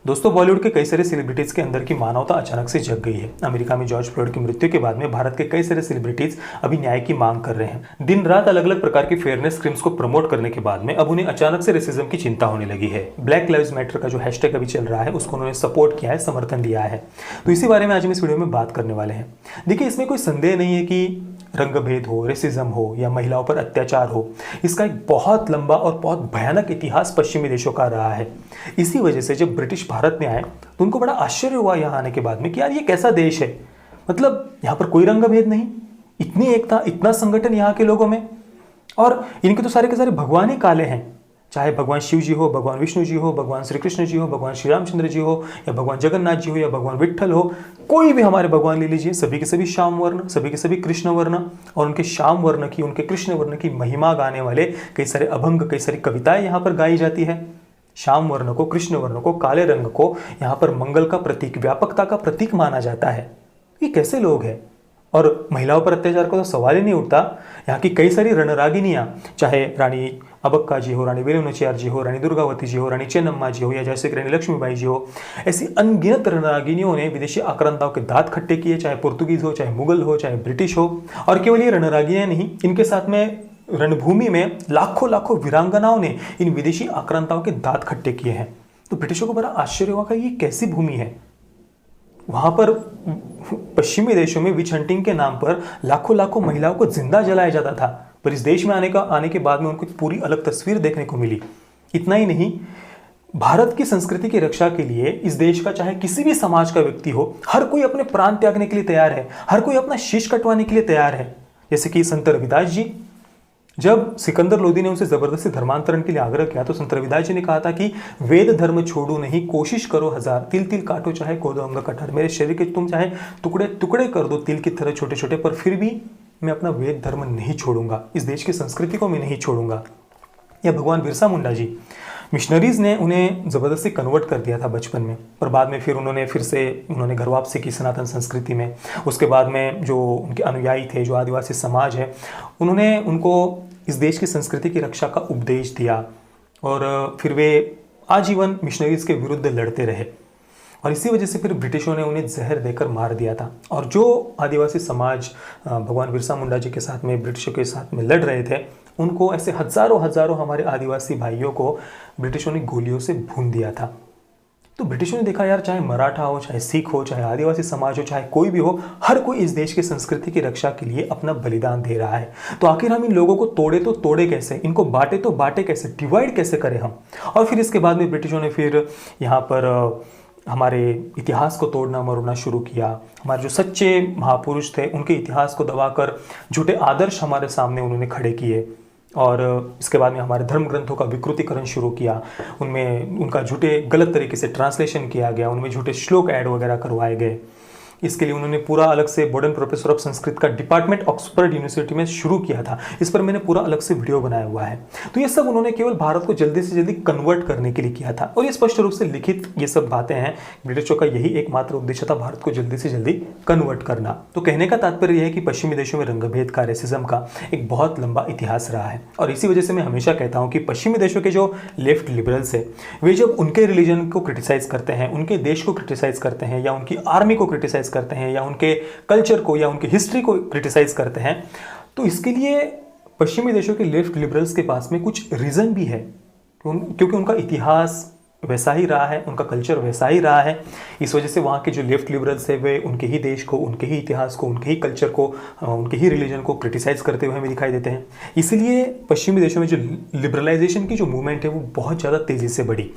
दोस्तों, बॉलीवुड के कई सारे सेलिब्रिटीज के अंदर की मानवता अचानक से जग गई है। अमेरिका में जॉर्ज फ्लॉयड की मृत्यु के बाद में भारत के कई सारे सेलिब्रिटीज अभी न्याय की मांग कर रहे हैं। दिन रात अलग अलग प्रकार की फेयरनेस स्कीम्स को प्रमोट करने के बाद में अब उन्हें अचानक से रेसिज्म की चिंता होने लगी है। ब्लैक लाइव्स मैटर का जो हैशटैग अभी चल रहा है उसको उन्होंने सपोर्ट किया है, समर्थन दिया है। तो इसी बारे में आज हम इस वीडियो में बात करने वाले हैं। देखिए, इसमें कोई संदेह नहीं है कि रंगभेद हो, रेसिज्म हो या महिलाओं पर अत्याचार हो, इसका एक बहुत लंबा और बहुत भयानक इतिहास पश्चिमी देशों का रहा है। इसी वजह से जब ब्रिटिश भारत में आए तो उनको बड़ा आश्चर्य हुआ यहाँ आने के बाद में कि यार ये कैसा देश है, मतलब यहाँ पर कोई रंगभेद नहीं, इतनी एकता, इतना संगठन यहाँ के लोगों में, और इनके तो सारे के सारे भगवान ही काले हैं। चाहे भगवान शिव जी हो, भगवान विष्णु जी हो, भगवान श्री कृष्ण जी हो, भगवान श्री रामचंद्र जी हो, या भगवान जगन्नाथ जी हो, या भगवान विट्ठल हो, कोई भी हमारे भगवान ले लीजिए, सभी के सभी श्याम वर्ण, सभी के सभी कृष्ण वर्ण, और उनके श्याम वर्ण की, उनके कृष्ण वर्ण की महिमा गाने वाले कई सारे अभंग, कई सारी कविताएं यहाँ पर गाई जाती है। श्याम वर्ण को, कृष्ण वर्ण को, काले रंग को यहाँ पर मंगल का प्रतीक, व्यापकता का प्रतीक माना जाता है। ये कैसे लोग हैं? और महिलाओं पर अत्याचार का तो सवाल ही नहीं उठता। यहाँ की कई सारी रणरागिनियाँ, चाहे रानी अबक्का जी हो, रानी वीरू नाचियार जी हो, रानी दुर्गावती जी हो, रानी चेन्नम्मा जी हो, या जैसे कि रानी लक्ष्मीबाई जी हो, ऐसी अनगिनत रणरागिनियों ने विदेशी आक्रांताओं के दांत खट्टे किए, चाहे पुर्तगीज हो, चाहे मुगल हो, चाहे ब्रिटिश हो। और केवल ये रणरागिनियाँ नहीं, इनके साथ में रणभूमि में लाखों लाखों वीरांगनाओं ने इन विदेशी आक्रांताओं के दांत खट्टे किए हैं। तो ब्रिटिशों को बड़ा आश्चर्य हुआ कि ये कैसी भूमि है। वहां पर पश्चिमी देशों में विच हंटिंग के नाम पर लाखों लाखों महिलाओं को जिंदा जलाया जाता था, पर इस देश में आने के बाद में उनको पूरी अलग तस्वीर देखने को मिली। इतना ही नहीं, भारत की संस्कृति की रक्षा के लिए इस देश का चाहे किसी भी समाज का व्यक्ति हो, हर कोई अपने प्राण त्यागने के लिए तैयार है, हर कोई अपना शीश कटवाने के लिए तैयार है। जैसे कि संत रविदास जी, जब सिकंदर लोदी ने उनसे जबरदस्ती धर्मांतरण के लिए आग्रह किया तो संत रविदास जी ने कहा था कि वेद धर्म छोड़ो नहीं, कोशिश करो हजार, तिल तिल काटो चाहे कोदो अंग कटार, मेरे शरीर के तुम चाहे टुकड़े टुकड़े कर दो तिल की तरह छोटे छोटे, पर फिर भी मैं अपना वेद धर्म नहीं छोड़ूंगा, इस देश की संस्कृति को मैं नहीं छोड़ूंगा। या भगवान बिरसा मुंडा जी, मिशनरीज ने उन्हें ज़बरदस्ती कन्वर्ट कर दिया था बचपन में, पर बाद में फिर उन्होंने घर वापसी की सनातन संस्कृति में। उसके बाद में जो उनके अनुयायी थे, जो आदिवासी समाज है, उन्होंने उनको इस देश की संस्कृति की रक्षा का उपदेश दिया, और फिर वे आजीवन मिशनरीज के विरुद्ध लड़ते रहे। और इसी वजह से फिर ब्रिटिशों ने उन्हें जहर देकर मार दिया था। और जो आदिवासी समाज भगवान बिरसा मुंडा जी के साथ में, ब्रिटिशों के साथ में लड़ रहे थे, उनको ऐसे हजारों हजारों हमारे आदिवासी भाइयों को ब्रिटिशों ने गोलियों से भून दिया था। तो ब्रिटिशों ने देखा यार, चाहे मराठा हो, चाहे सिख हो, चाहे आदिवासी समाज हो, चाहे कोई भी हो, हर कोई इस देश की संस्कृति की रक्षा के लिए अपना बलिदान दे रहा है। तो आखिर हम इन लोगों को तोड़े तो तोड़े कैसे, इनको बांटे तो बांटे कैसे, डिवाइड कैसे करें हम। और फिर इसके बाद में ब्रिटिशों ने फिर यहाँ पर हमारे इतिहास को तोड़ना मरोड़ना शुरू किया। हमारे जो सच्चे महापुरुष थे उनके इतिहास को दबाकर झूठे आदर्श हमारे सामने उन्होंने खड़े किए, और इसके बाद में हमारे धर्म ग्रंथों का विकृतीकरण शुरू किया। उनमें उनका झूठे गलत तरीके से ट्रांसलेशन किया गया, उनमें झूठे श्लोक ऐड वगैरह करवाए गए। इसके लिए उन्होंने पूरा अलग से बोर्डन प्रोफेसर ऑफ संस्कृत का डिपार्टमेंट ऑक्सफोर्ड यूनिवर्सिटी में शुरू किया था। इस पर मैंने पूरा अलग से वीडियो बनाया हुआ है। तो ये सब उन्होंने केवल भारत को जल्दी से जल्दी कन्वर्ट करने के लिए किया था, और ये स्पष्ट रूप से लिखित ये सब बातें हैं। ब्रिटिशों का यही एकमात्र उद्देश्य था, भारत को जल्दी से जल्दी कन्वर्ट करना। तो कहने का तात्पर्य यह है कि पश्चिमी देशों में रंगभेद का, रेसिज्म का एक बहुत लंबा इतिहास रहा है। और इसी वजह से मैं हमेशा कहता हूँ कि पश्चिमी देशों के जो लेफ्ट लिबरल्स है, वे जब उनके रिलीजन को क्रिटिसाइज करते हैं, उनके देश को क्रिटिसाइज करते हैं, या उनकी आर्मी को क्रिटिसाइज करते हैं, या उनके कल्चर को या उनकी हिस्ट्री को क्रिटिसाइज करते हैं, तो इसके लिए पश्चिमी देशों के लेफ्ट लिबरल्स के पास में कुछ रीजन भी है, क्योंकि उनका इतिहास वैसा ही रहा है, उनका कल्चर वैसा ही रहा है। इस वजह से वहाँ के जो लेफ्ट लिबरल्स है, वे उनके ही देश को, उनके ही इतिहास को, उनके ही कल्चर को, उनके ही रिलीजन को क्रिटिसाइज करते हुए हमें दिखाई देते हैं। इसलिए पश्चिमी देशों में जो लिबरलाइजेशन की जो मूवमेंट है वो बहुत ज़्यादा तेज़ी से बढ़ी,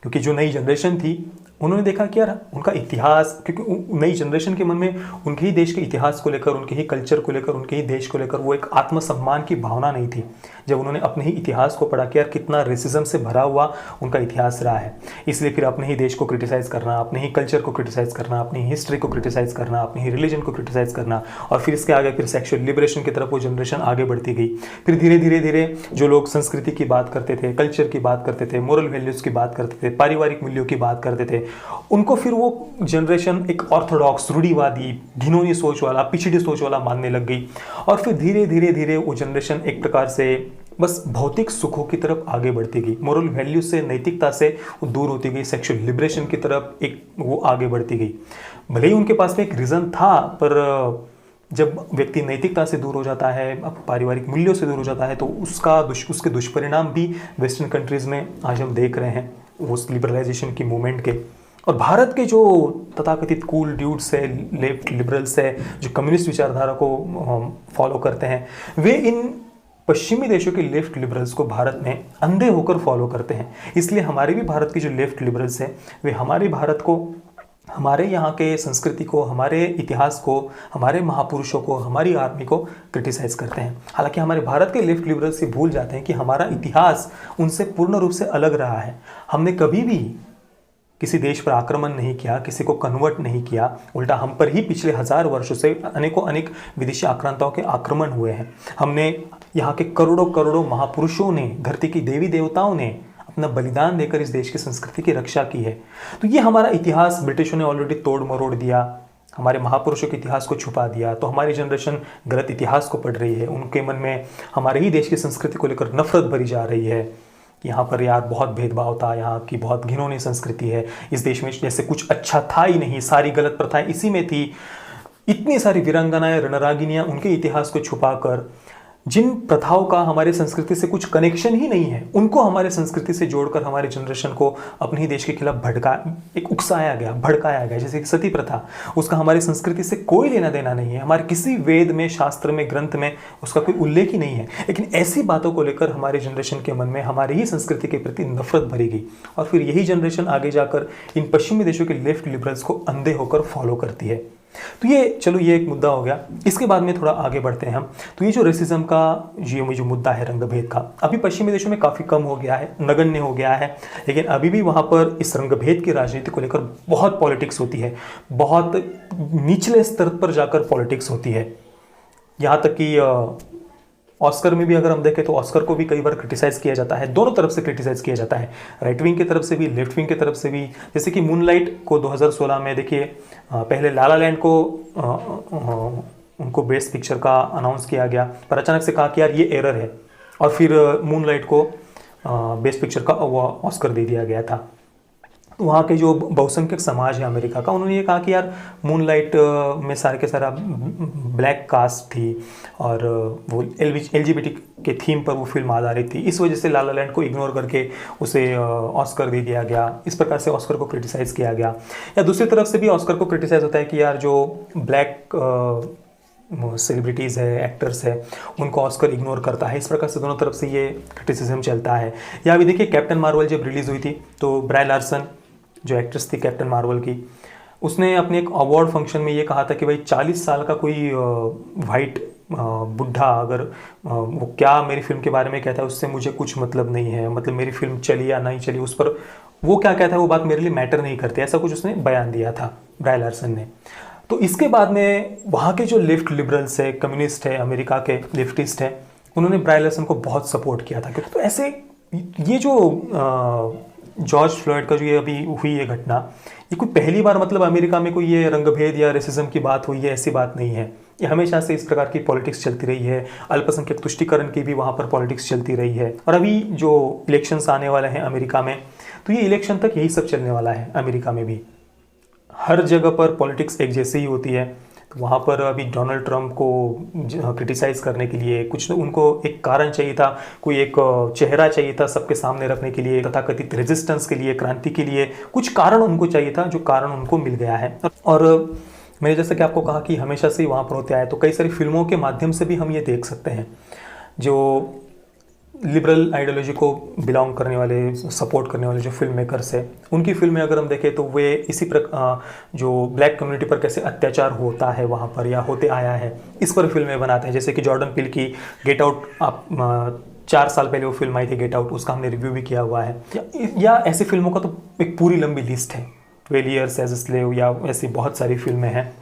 क्योंकि जो नई जनरेशन थी उन्होंने देखा कि यार उनका इतिहास, क्योंकि नई जनरेशन के मन में उनके ही देश के इतिहास को लेकर, उनके ही कल्चर को लेकर, उनके ही देश को लेकर वो एक आत्मसम्मान की भावना नहीं थी। जब उन्होंने अपने ही इतिहास को पढ़ा कि यार कितना रेसिज्म से भरा हुआ उनका इतिहास रहा है, इसलिए फिर अपने ही देश को क्रिटिसाइज़ करना, अपने ही कल्चर को क्रिटिसाइज़ करना, अपनी हिस्ट्री को क्रिटिसाइज़ करना, अपनी ही रिलीजन को क्रिटिसाइज़ करना, और फिर इसके आगे फिर सेक्शुअल लिबरेशन की तरफ वो जनरेशन आगे बढ़ती गई। फिर धीरे धीरे धीरे जो लोग संस्कृति की बात करते थे, कल्चर की बात करते थे, मोरल वैल्यूज़ की बात करते थे, पारिवारिक मूल्यों की बात करते थे, उनको फिर वो जनरेशन एक ऑर्थोडॉक्स, रूढ़िवादी, घिनौनी सोच वाला, पिछड़ी सोच वाला मानने लग गई। और फिर धीरे धीरे धीरे वो जनरेशन एक प्रकार से बस भौतिक सुखों की तरफ आगे बढ़ती गई, मोरल वैल्यू से, नैतिकता से वो दूर होती गई, सेक्सुअल लिबरेशन की तरफ एक वो आगे बढ़ती गई। भले ही उनके पास में एक रीज़न था, पर जब व्यक्ति नैतिकता से दूर हो जाता है, पारिवारिक मूल्यों से दूर हो जाता है, तो उसके दुष्परिणाम भी वेस्टर्न कंट्रीज़ में आज हम देख रहे हैं, उस लिबरलाइजेशन की मूवमेंट के। और भारत के जो तथाकथित कूल ड्यूड्स है, लेफ्ट लिबरल्स है, जो कम्युनिस्ट विचारधारा को फॉलो करते हैं, वे इन पश्चिमी देशों के लेफ्ट लिबरल्स को भारत में अंधे होकर फॉलो करते हैं। इसलिए हमारे भी भारत की जो लेफ्ट लिबरल्स हैं, वे हमारे भारत को, हमारे यहाँ के संस्कृति को, हमारे इतिहास को, हमारे महापुरुषों को, हमारी आर्मी को क्रिटिसाइज करते हैं। हालांकि हमारे भारत के लेफ्ट लिबरल्स ये भूल जाते हैं कि हमारा इतिहास उनसे पूर्ण रूप से अलग रहा है। हमने कभी भी किसी देश पर आक्रमण नहीं किया, किसी को कन्वर्ट नहीं किया, उल्टा हम पर ही पिछले 1000 वर्षों से अनेक विदेशी आक्रांताओं के आक्रमण हुए हैं। हमने यहाँ के करोड़ों करोड़ों महापुरुषों ने, धरती की देवी देवताओं ने अपना बलिदान देकर इस देश की संस्कृति की रक्षा की है। तो ये हमारा इतिहास ब्रिटिशों ने ऑलरेडी तोड़ मरोड़ दिया, हमारे महापुरुषों के इतिहास को छुपा दिया। तो हमारी जनरेशन गलत इतिहास को पढ़ रही है, उनके मन में हमारे ही देश की संस्कृति को लेकर नफरत भरी जा रही है। यहाँ पर यार बहुत भेदभाव था, यहाँ की बहुत घिनौनी संस्कृति है, इस देश में जैसे कुछ अच्छा था ही नहीं, सारी गलत प्रथाएं इसी में थी। इतनी सारी वीरांगनाएं, रणरागिनियां उनके इतिहास को छुपाकर, जिन प्रथाओं का हमारे संस्कृति से कुछ कनेक्शन ही नहीं है, उनको हमारे संस्कृति से जोड़कर हमारे जनरेशन को अपने ही देश के खिलाफ भड़काया गया। जैसे कि सती प्रथा, उसका हमारी संस्कृति से कोई लेना देना नहीं है, हमारे किसी वेद में, शास्त्र में, ग्रंथ में उसका कोई उल्लेख ही नहीं है। लेकिन ऐसी बातों को लेकर हमारे जनरेशन के मन में हमारी ही संस्कृति के प्रति नफरत भरी गई, और फिर यही जनरेशन आगे जाकर इन पश्चिमी देशों के लेफ्ट लिबरल्स को अंधे होकर फॉलो करती है। तो ये एक मुद्दा हो गया। इसके बाद में थोड़ा आगे बढ़ते हैं हम। तो ये जो रेसिज्म का ये जो मुद्दा है, रंगभेद का, अभी पश्चिमी देशों में काफ़ी कम हो गया है, नगण्य हो गया है, लेकिन अभी भी वहाँ पर इस रंगभेद की राजनीति को लेकर बहुत पॉलिटिक्स होती है, बहुत निचले स्तर पर जाकर पॉलिटिक्स होती है। यहाँ तक कि ऑस्कर में भी अगर हम देखें तो ऑस्कर को भी कई बार क्रिटिसाइज़ किया जाता है, दोनों तरफ से क्रिटिसाइज़ किया जाता है, राइट विंग की तरफ से भी, लेफ्ट विंग की तरफ से भी। जैसे कि मूनलाइट को 2016 में देखिए, पहले ला ला लैंड को उनको बेस्ट पिक्चर का अनाउंस किया गया, पर अचानक से कहा कि यार ये एरर है, और फिर मूनलाइट को बेस्ट पिक्चर का ऑस्कर दे दिया गया था। तो वहाँ के जो बहुसंख्यक समाज है अमेरिका का, उन्होंने ये कहा कि यार मूनलाइट में सारे के सारा ब्लैक कास्ट थी, और वो LGBT के थीम पर वो फिल्म आधारित थी, इस वजह से ला ला लैंड को इग्नोर करके उसे ऑस्कर दे दिया गया। इस प्रकार से ऑस्कर को क्रिटिसाइज़ किया गया। या दूसरी तरफ से भी ऑस्कर को क्रिटिसाइज़ होता है कि यार जो ब्लैक सेलिब्रिटीज़ है, एक्टर्स है, उनको ऑस्कर इग्नोर करता है। इस प्रकार से दोनों तरफ से ये क्रिटिसिज्म चलता है। या अभी देखिए, कैप्टन मार्वल जब रिलीज़ हुई थी, तो ब्राय लार्सन जो एक्ट्रेस थी कैप्टन मार्वल की, उसने अपने एक अवार्ड फंक्शन में ये कहा था कि भाई 40 साल का कोई वाइट बुढ़ा अगर वो क्या मेरी फिल्म के बारे में कहता है, उससे मुझे कुछ मतलब नहीं है, मतलब मेरी फिल्म चली या नहीं चली, उस पर वो क्या कहता है वो बात मेरे लिए मैटर नहीं करती, ऐसा कुछ उसने बयान दिया था ब्राय लार्सन ने। तो इसके बाद में वहाँ के जो लेफ्ट लिबरल्स है, कम्युनिस्ट है, अमेरिका के लेफ्टिस्ट हैं, उन्होंने ब्राय लार्सन को बहुत सपोर्ट किया था। तो ऐसे ये जो जॉर्ज फ्लॉयड का जो ये अभी हुई है घटना, ये कोई पहली बार मतलब अमेरिका में कोई ये रंगभेद या रेसिज्म की बात हुई है, ऐसी बात नहीं है। ये हमेशा से इस प्रकार की पॉलिटिक्स चलती रही है। अल्पसंख्यक तुष्टीकरण की भी वहाँ पर पॉलिटिक्स चलती रही है। और अभी जो इलेक्शंस आने वाले हैं अमेरिका में, तो ये इलेक्शन तक यही सब चलने वाला है। अमेरिका में भी हर जगह पर पॉलिटिक्स एक जैसी ही होती है। तो वहाँ पर अभी डोनाल्ड ट्रंप को क्रिटिसाइज़ करने के लिए कुछ उनको एक कारण चाहिए था, कोई एक चेहरा चाहिए था सबके सामने रखने के लिए, तथाकथित रेजिस्टेंस के लिए, क्रांति के लिए कुछ कारण उनको चाहिए था, जो कारण उनको मिल गया है। और मैंने जैसा कि आपको कहा कि हमेशा से ही वहाँ पर होते आए, तो कई सारी फिल्मों के माध्यम से भी हम ये देख सकते हैं, जो लिबरल आइडियोलॉजी को बिलोंग करने वाले, सपोर्ट करने वाले जो फिल्म मेकर्स है, उनकी फिल्में अगर हम देखें तो वे इसी प्रकार जो ब्लैक कम्युनिटी पर कैसे अत्याचार होता है वहाँ पर या होते आया है, इस पर फिल्में बनाते हैं। जैसे कि जॉर्डन पील की गेट आउट, आप 4 साल पहले वो फिल्म आई थी गेट आउट, उसका हमने रिव्यू भी किया हुआ है। या ऐसी फिल्मों का तो एक पूरी लंबी लिस्ट है, 12 Years as a Slave या ऐसी बहुत सारी फिल्में हैं।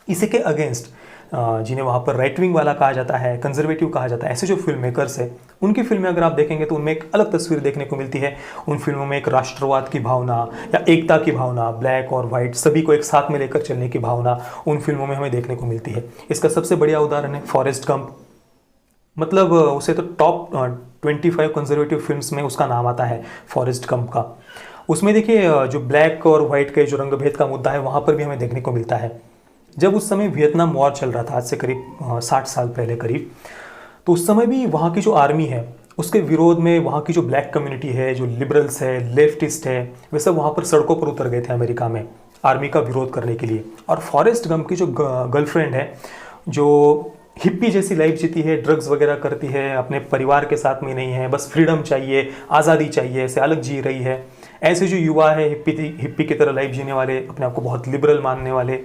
इसी के अगेंस्ट जिन्हें वहाँ पर राइट विंग वाला कहा जाता है, कंजर्वेटिव कहा जाता है, ऐसे जो फिल्म मेकर्स है, उनकी फिल्में अगर आप देखेंगे तो उनमें एक अलग तस्वीर देखने को मिलती है। उन फिल्मों में एक राष्ट्रवाद की भावना या एकता की भावना, ब्लैक और वाइट सभी को एक साथ में लेकर चलने की भावना उन फिल्मों में हमें देखने को मिलती है। इसका सबसे बढ़िया उदाहरण है फॉरेस्ट गंप। मतलब उसे तो टॉप 25 कंजर्वेटिव फिल्म्स में उसका नाम आता है फॉरेस्ट गंप का। उसमें देखिए जो ब्लैक और वाइट के जो रंग भेद का मुद्दा है वहाँ पर भी हमें देखने को मिलता है। जब उस समय वियतनाम वॉर चल रहा था, आज से करीब 60 साल पहले करीब, तो उस समय भी वहाँ की जो आर्मी है उसके विरोध में वहाँ की जो ब्लैक कम्युनिटी है, जो लिबरल्स है, लेफ्टिस्ट है, वे सब वहाँ पर सड़कों पर उतर गए थे अमेरिका में आर्मी का विरोध करने के लिए। और फॉरेस्ट गंप की जो गर्लफ्रेंड है, जो हिप्पी जैसी लाइफ जीती है, ड्रग्स वगैरह करती है, अपने परिवार के साथ में नहीं है, बस फ्रीडम चाहिए, आज़ादी चाहिए, ऐसे अलग जी रही है, ऐसे जो युवा है हिप्पी की तरह लाइफ जीने वाले, अपने आप को बहुत लिबरल मानने वाले,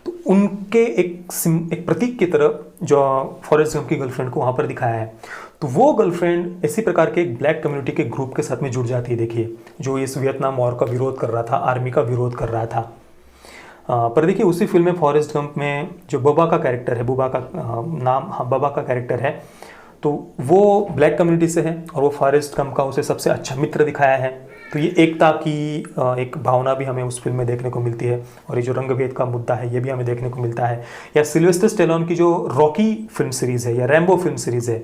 तो उनके एक प्रतीक की तरह जो फॉरेस्ट गंप की गर्लफ्रेंड को वहाँ पर दिखाया है। तो वो गर्लफ्रेंड इसी प्रकार के एक ब्लैक कम्युनिटी के ग्रुप के साथ में जुड़ जाती है, देखिए, जो इस वियतनाम वॉर का विरोध कर रहा था, आर्मी का विरोध कर रहा था। पर देखिए उसी फिल्म में फॉरेस्ट गंप में जो बबा का कैरेक्टर है, बुबा का नाम, हाँ बबा का कैरेक्टर है, तो वो ब्लैक कम्युनिटी से है और वो फॉरेस्ट गंप का उसे सबसे अच्छा मित्र दिखाया है। तो ये एकता की एक भावना भी हमें उस फिल्म में देखने को मिलती है, और ये जो रंगभेद का मुद्दा है ये भी हमें देखने को मिलता है। या सिल्वेस्टर स्टेलोन की जो रॉकी फिल्म सीरीज़ है या रैम्बो फिल्म सीरीज़ है,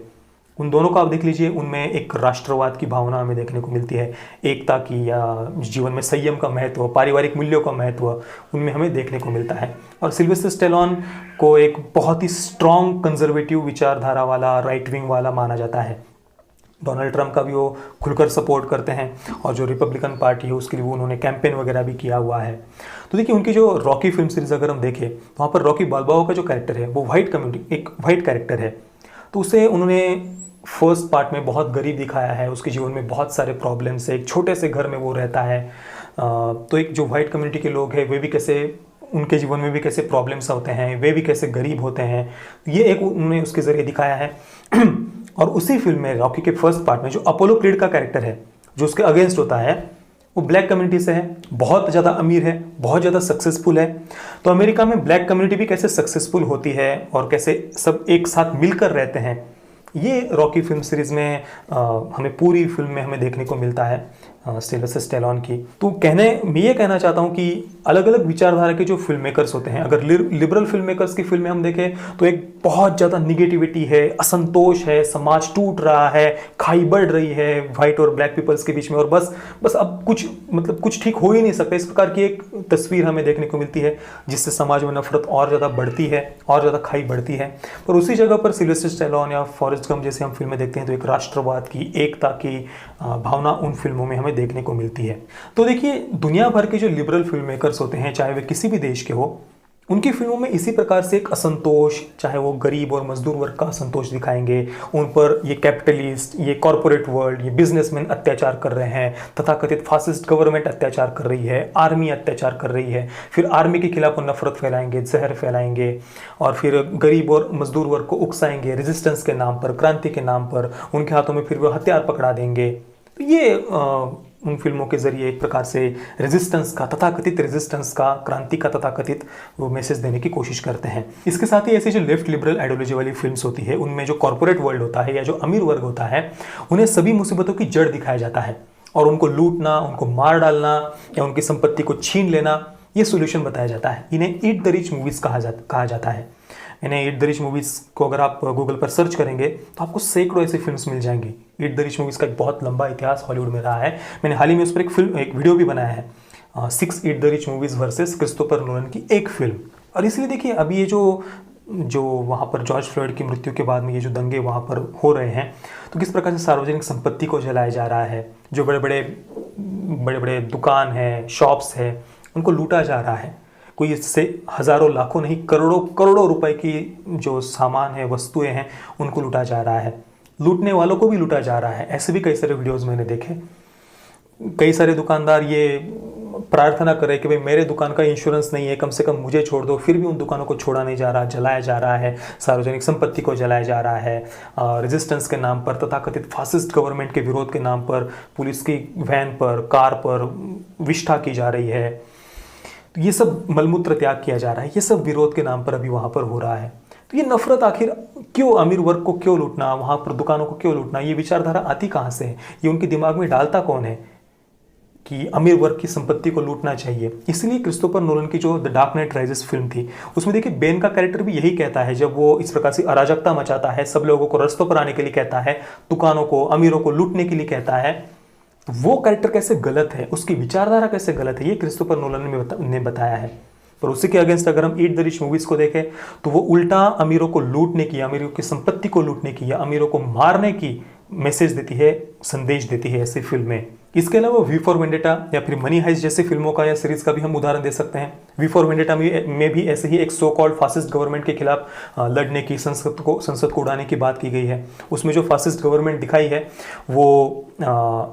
उन दोनों को आप देख लीजिए, उनमें एक राष्ट्रवाद की भावना हमें देखने को मिलती है, एकता की, या जीवन में संयम का महत्व, पारिवारिक मूल्यों का महत्व उनमें हमें देखने को मिलता है। और सिल्वेस्टर स्टेलोन को एक बहुत ही स्ट्रॉन्ग कंजर्वेटिव विचारधारा वाला, राइट विंग वाला माना जाता है। डोनाल्ड ट्रंप का भी वो खुलकर सपोर्ट करते हैं, और जो रिपब्लिकन पार्टी है उसके लिए वो उन्होंने कैंपेन वगैरह भी किया हुआ है। तो देखिए उनकी जो रॉकी फिल्म सीरीज अगर हम देखें तो वहाँ पर रॉकी बाल्बाओ का जो कैरेक्टर है वो वाइट कम्युनिटी, एक वाइट कैरेक्टर है, तो उसे उन्होंने फर्स्ट पार्ट में बहुत गरीब दिखाया है, उसके जीवन में बहुत सारे प्रॉब्लम्स है, एक छोटे से घर में वो रहता है। तो एक जो वाइट कम्युनिटी के लोग हैं वे भी कैसे, उनके जीवन में भी कैसे प्रॉब्लम्स होते हैं, वे भी कैसे गरीब होते हैं, ये एक उन्होंने उसके ज़रिए दिखाया है। और उसी फिल्म में रॉकी के फर्स्ट पार्ट में जो अपोलो क्रीड का कैरेक्टर है, जो उसके अगेंस्ट होता है, वो ब्लैक कम्युनिटी से है, बहुत ज़्यादा अमीर है, बहुत ज़्यादा सक्सेसफुल है। तो अमेरिका में ब्लैक कम्युनिटी भी कैसे सक्सेसफुल होती है और कैसे सब एक साथ मिलकर रहते हैं, ये रॉकी फिल्म सीरीज़ में हमें पूरी फिल्म में हमें देखने को मिलता है सिल्वेस्टर स्टेलोन की। तो मैं ये कहना चाहता हूँ कि अलग अलग विचारधारा के जो फिल्म मेकर्स होते हैं, अगर लिबरल फिल्म मेकर्स की फिल्में हम देखें तो एक बहुत ज़्यादा निगेटिविटी है, असंतोष है, समाज टूट रहा है, खाई बढ़ रही है वाइट और ब्लैक पीपल्स के बीच में, और बस अब कुछ ठीक हो ही नहीं सकता, इस प्रकार की एक तस्वीर हमें देखने को मिलती है, जिससे समाज में नफरत और ज़्यादा बढ़ती है, और ज़्यादा खाई बढ़ती है। पर उसी जगह पर सिल्वेस्टर स्टेलोन या फॉरेस्ट गंप जैसे हम फिल्में देखते हैं तो एक राष्ट्रवाद की, एकता की भावना उन फिल्मों में हमें देखने को मिलती है। तो देखिए दुनिया भर के जो लिबरल फिल्म मेकर्स होते हैं, चाहे वे किसी भी देश के हो, उनकी फिल्मों में इसी प्रकार से एक असंतोष, चाहे वो गरीब और मजदूर वर्ग का असंतोष दिखाएंगे, उन पर ये कैपिटलिस्ट, ये कॉरपोरेट वर्ल्ड, ये बिजनेसमैन अत्याचार कर रहे हैं, तथाकथित फासिस्ट गवर्नमेंट अत्याचार कर रही है, आर्मी अत्याचार कर रही है, फिर आर्मी के खिलाफ वो नफरत फैलाएंगे, जहर फैलाएंगे, और फिर गरीब और मजदूर वर्ग को उकसाएंगे रेजिस्टेंस के नाम पर, क्रांति के नाम पर, उनके हाथों में फिर वो हथियार पकड़ा देंगे। तो ये उन फिल्मों के जरिए एक प्रकार से रेजिस्टेंस का, तथाकथित रेजिस्टेंस का, क्रांति का तथाकथित वो मैसेज देने की कोशिश करते हैं। इसके साथ ही ऐसी जो लेफ्ट लिबरल आइडियोलॉजी वाली फिल्म्स होती है, उनमें जो कॉर्पोरेट वर्ल्ड होता है या जो अमीर वर्ग होता है, उन्हें सभी मुसीबतों की जड़ दिखाया जाता है, और उनको लूटना, उनको मार डालना या उनकी संपत्ति को छीन लेना, ये सोल्यूशन बताया जाता है। इन्हें ईट द रिच मूवीज़ कहा जाता है। इन्हें ईट द रिच मूवीज़ को अगर आप गूगल पर सर्च करेंगे तो आपको सैकड़ों ऐसी फिल्म्स मिल जाएंगी। ईट द रिच मूवीज़ का एक बहुत लंबा इतिहास हॉलीवुड में रहा है। मैंने हाल ही में उस पर एक वीडियो भी बनाया है, 6 eat the rich movies versus Christopher Nolan की एक फिल्म। और इसलिए देखिए अभी ये जो वहाँ पर जॉर्ज फ्लॉयड की मृत्यु के बाद में ये जो दंगे वहाँ पर हो रहे हैं, तो किस प्रकार से सार्वजनिक संपत्ति को जलाया जा रहा है, जो बड़े बड़े दुकान हैं, शॉप्स हैं, उनको लूटा जा रहा है। कोई इससे हज़ारों लाखों नहीं, करोड़ों रुपए की जो सामान है, वस्तुएं हैं, उनको लूटा जा रहा है। लूटने वालों को भी लूटा जा रहा है। ऐसे भी कई सारे वीडियोस मैंने देखे। कई सारे दुकानदार ये प्रार्थना कर रहे हैं कि भाई मेरे दुकान का इंश्योरेंस नहीं है, कम से कम मुझे छोड़ दो, फिर भी उन दुकानों को छोड़ा नहीं जा रहा, जलाया जा रहा है, सार्वजनिक संपत्ति को जलाया जा रहा है, रेजिस्टेंस के नाम पर, तथाकथित फासिस्ट गवर्नमेंट के विरोध के नाम पर पुलिस की वैन पर, कार पर विष्ठा की जा रही है। तो ये सब मलमूत्र त्याग किया जा रहा है, ये सब विरोध के नाम पर अभी वहाँ पर हो रहा है। तो ये नफरत आखिर क्यों, अमीर वर्ग को क्यों लूटना, वहाँ पर दुकानों को क्यों लूटना, ये विचारधारा आती कहाँ से है, ये उनके दिमाग में डालता कौन है? कि अमीर वर्ग की संपत्ति को लूटना चाहिए। इसलिए क्रिस्टोफर नोलन की जो the dark night rises film थी, उसमें देखिए बेन का कैरेक्टर भी यही कहता है, जब वो इस प्रकार से अराजकता मचाता है, सब लोगों को रास्तों पर आने के लिए कहता है, दुकानों को, अमीरों को लूटने के लिए कहता है, तो वो कैरेक्टर कैसे गलत है, उसकी विचारधारा कैसे गलत है, ये क्रिस्टोफर नोलन ने बताया है। पर उसी के अगेंस्ट अगर हम ईट द रिच मूवीज को देखें तो वो उल्टा अमीरों को लूटने की, अमीरों की संपत्ति को लूटने की या अमीरों को मारने की मैसेज देती है, संदेश देती है ऐसी फिल्में। इसके अलावा वी फॉर वेंडेटा या फिर मनी हाइस्ट जैसी फिल्मों का या सीरीज का भी हम उदाहरण दे सकते हैं। वी फॉर वेंडेटा में भी ऐसे ही एक सो कॉल्ड फासिस्ट गवर्नमेंट के खिलाफ लड़ने की, संसद को उड़ाने की बात की गई है। उसमें जो फासिस्ट गवर्नमेंट दिखाई है वो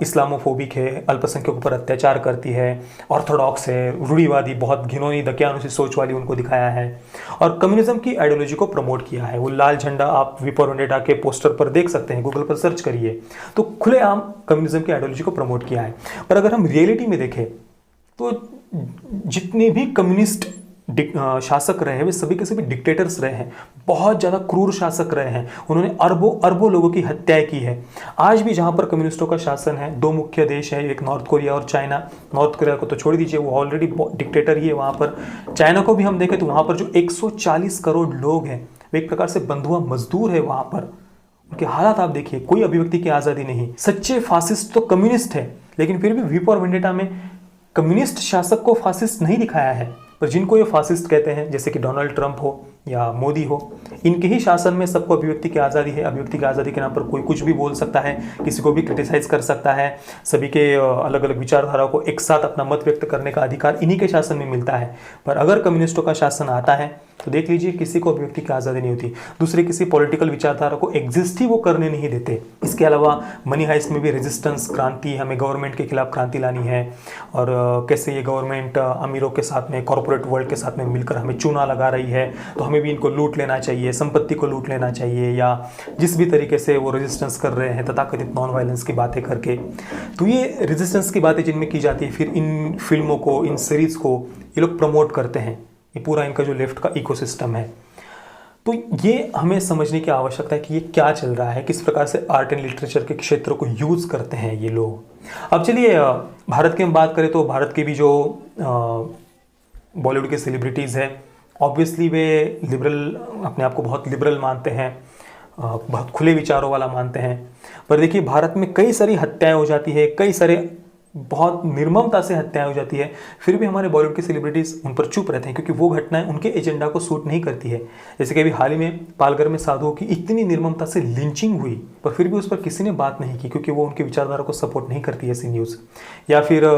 इस्लामोफोबिक है, अल्पसंख्यकों पर अत्याचार करती है, ऑर्थोडॉक्स है, रूढ़िवादी, बहुत घिनौनी दकियानुसी सोच वाली उनको दिखाया है और कम्युनिज्म की आइडियोलॉजी को प्रमोट किया है। वो लाल झंडा आप वी फॉर वेंडेटा के पोस्टर पर देख सकते हैं, गूगल पर सर्च करिए, तो खुलेआम कम्युनिज्म की आइडियोलॉजी को प्रमोट किया है। पर अगर हम रियलिटी में देखें तो जितने भी कम्युनिस्ट शासक रहे हैं वे सभी के सभी डिक्टेटर्स रहे हैं, बहुत ज़्यादा क्रूर शासक रहे हैं, उन्होंने अरबों अरबों लोगों की हत्याएं की है। आज भी जहाँ पर कम्युनिस्टों का शासन है, दो मुख्य देश है, एक नॉर्थ कोरिया और चाइना। नॉर्थ कोरिया को तो छोड़ दीजिए, वो ऑलरेडी डिक्टेटर ही है वहाँ पर। चाइना को भी हम देखें तो वहाँ पर जो 140 करोड़ लोग हैं वे एक प्रकार से बंधुआ मजदूर है वहाँ पर। उनके हालात आप देखिए, कोई अभिव्यक्ति की आज़ादी नहीं। सच्चे फासिस्ट तो कम्युनिस्ट है, लेकिन फिर भी वी फॉर वेंडेटा में कम्युनिस्ट शासक को फासिस्ट नहीं दिखाया है, पर जिनको ये फासिस्ट कहते हैं, जैसे कि डोनाल्ड ट्रंप हो या मोदी हो, इनके ही शासन में सबको अभिव्यक्ति की आज़ादी है। अभिव्यक्ति की आज़ादी के नाम पर कोई कुछ भी बोल सकता है, किसी को भी क्रिटिसाइज कर सकता है, सभी के अलग अलग विचारधारा को एक साथ अपना मत व्यक्त करने का अधिकार इन्हीं के शासन में मिलता है। पर अगर कम्युनिस्टों का शासन आता है तो देख लीजिए, किसी को अभिव्यक्ति की आज़ादी नहीं होती, दूसरे किसी पॉलिटिकल विचारधारा को एग्जिस्ट ही वो करने नहीं देते। इसके अलावा मनी हाइस्ट में भी रेजिस्टेंस, क्रांति, हमें गवर्नमेंट के खिलाफ क्रांति लानी है और कैसे ये गवर्नमेंट अमीरों के साथ में, कॉर्पोरेट वर्ल्ड के साथ में मिलकर हमें चूना लगा रही है, तो हमें भी इनको लूट लेना चाहिए, संपत्ति को लूट लेना चाहिए, या जिस भी तरीके से वो रेजिस्टेंस कर रहे हैं तथाकथित नॉन वायलेंस की बातें करके। तो ये रेजिस्टेंस की बातें जिनमें की जाती है, फिर इन फिल्मों को, इन सीरीज़ को ये लोग प्रमोट करते हैं। ये पूरा इनका जो लेफ्ट का इकोसिस्टम है। तो ये हमें समझने की आवश्यकता है कि ये क्या चल रहा है, किस प्रकार से आर्ट एंड लिटरेचर के क्षेत्र को यूज़ करते हैं ये लोग। अब चलिए भारत की हम बात करें तो भारत की भी जो बॉलीवुड के सेलिब्रिटीज़ हैं, ऑब्वियसली वे लिबरल, अपने आप को बहुत लिबरल मानते हैं, बहुत खुले विचारों वाला मानते हैं। पर देखिए भारत में कई सारी हत्याएं हो जाती है, कई सारे बहुत निर्ममता से हत्याएं हो जाती है, फिर भी हमारे बॉलीवुड के सेलिब्रिटीज़ उन पर चुप रहते हैं, क्योंकि वो घटनाएं उनके एजेंडा को सूट नहीं करती है। जैसे कि अभी हाल ही में पालघर में साधुओं की इतनी निर्ममता से लिंचिंग हुई, पर फिर भी उस पर किसी ने बात नहीं की, क्योंकि वो उनकी विचारधारा को सपोर्ट नहीं करती ऐसी न्यूज़। या फिर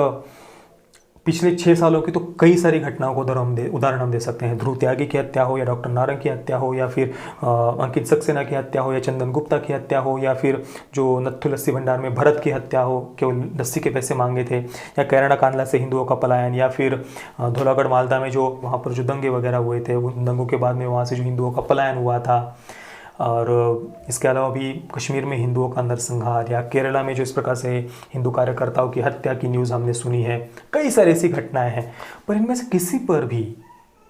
पिछले 6 सालों की तो कई सारी घटनाओं को उदाहरण हम दे सकते हैं। ध्रुव त्यागी की हत्या हो, या डॉक्टर नारंग की हत्या हो, या फिर अंकित सक्सेना की हत्या हो, या चंदन गुप्ता की हत्या हो, या फिर जो नत्थु लस्सी भंडार में भरत की हत्या हो, केवल लस्सी के पैसे मांगे थे, या कैराना कांडला से हिंदुओं का पलायन, या फिर धौलागढ़ मालदा में जो वहाँ पर जो दंगे वगैरह हुए थे, उन दंगों के बाद में वहाँ से जो हिंदुओं का पलायन हुआ था। और इसके अलावा भी कश्मीर में हिंदुओं का नरसंहार, या केरला में जो इस प्रकार से हिंदू कार्यकर्ताओं की हत्या की न्यूज़ हमने सुनी है। कई सारी ऐसी घटनाएं हैं, पर इनमें से किसी पर भी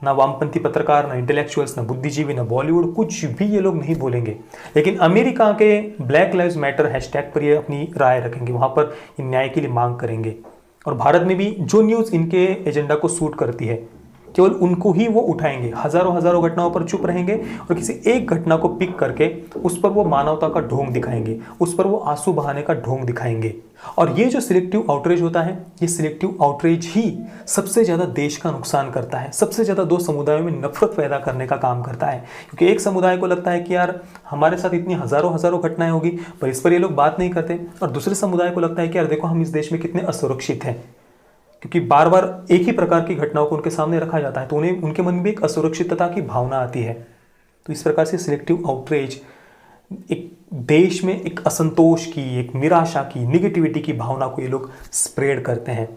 ना वामपंथी पत्रकार, ना इंटेलेक्चुअल्स, ना बुद्धिजीवी, ना बॉलीवुड, कुछ भी ये लोग नहीं बोलेंगे। लेकिन अमेरिका के ब्लैक लाइव्स मैटर हैशटैग पर ये अपनी राय रखेंगे, वहाँ पर न्याय के लिए मांग करेंगे। और भारत में भी जो न्यूज़ इनके एजेंडा को सूट करती है, केवल उनको ही वो उठाएंगे। हजारों घटनाओं पर चुप रहेंगे और किसी एक घटना को पिक करके उस पर वो मानवता का ढोंग दिखाएंगे, उस पर वो आंसू बहाने का ढोंग दिखाएंगे। और ये जो सिलेक्टिव आउटरीच होता है, ये सिलेक्टिव आउटरीच ही सबसे ज़्यादा देश का नुकसान करता है, सबसे ज़्यादा दो समुदायों में नफरत पैदा करने का काम करता है। क्योंकि एक समुदाय को लगता है कि यार हमारे साथ इतनी हजारों घटनाएं होगी, पर इस पर ये लोग बात नहीं करते, और दूसरे समुदाय को लगता है कि यार देखो हम इस देश में कितने असुरक्षित हैं, क्योंकि बार बार एक ही प्रकार की घटनाओं को उनके सामने रखा जाता है, तो उन्हें उनके मन में भी एक असुरक्षितता की भावना आती है। तो इस प्रकार से सिलेक्टिव आउटरीच एक देश में एक असंतोष की, एक निराशा की, निगेटिविटी की भावना को ये लोग स्प्रेड करते हैं।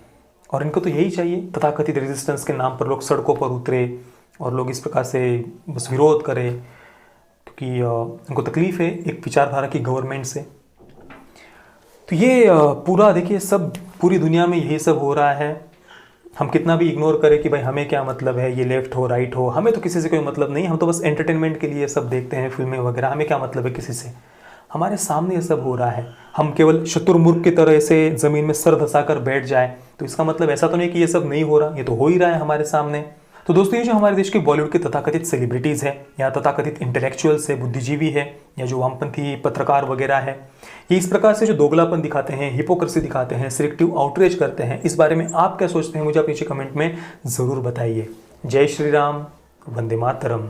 और इनको तो यही चाहिए, तथाकथित रेजिस्टेंस के नाम पर लोग सड़कों पर उतरे और लोग इस प्रकार से बस विरोध करें, क्योंकि उनको तकलीफ है एक विचारधारा की गवर्नमेंट से। तो ये पूरा देखिए सब पूरी दुनिया में यही सब हो रहा है। हम कितना भी इग्नोर करें कि भाई हमें क्या मतलब है, ये लेफ्ट हो राइट हो, हमें तो किसी से कोई मतलब नहीं, हम तो बस एंटरटेनमेंट के लिए सब देखते हैं फिल्में वगैरह, हमें क्या मतलब है किसी से। हमारे सामने ये सब हो रहा है, हम केवल शुतुरमुर्ग की तरह ऐसे जमीन में सर धंसाकर बैठ जाए, तो इसका मतलब ऐसा तो नहीं कि ये सब नहीं हो रहा, ये तो हो ही रहा है हमारे सामने। तो दोस्तों, ये जो हमारे देश के बॉलीवुड के तथाकथित सेलिब्रिटीज़ हैं या तथाकथित इंटेलेक्चुअल्स है, बुद्धिजीवी है, या जो वामपंथी पत्रकार वगैरह है, ये इस प्रकार से जो दोगलापन दिखाते हैं, हिपोक्रेसी दिखाते हैं, सिलेक्टिव आउटरीच करते हैं, इस बारे में आप क्या सोचते हैं मुझे आप नीचे कमेंट में ज़रूर बताइए। जय श्री राम, वंदे मातरम।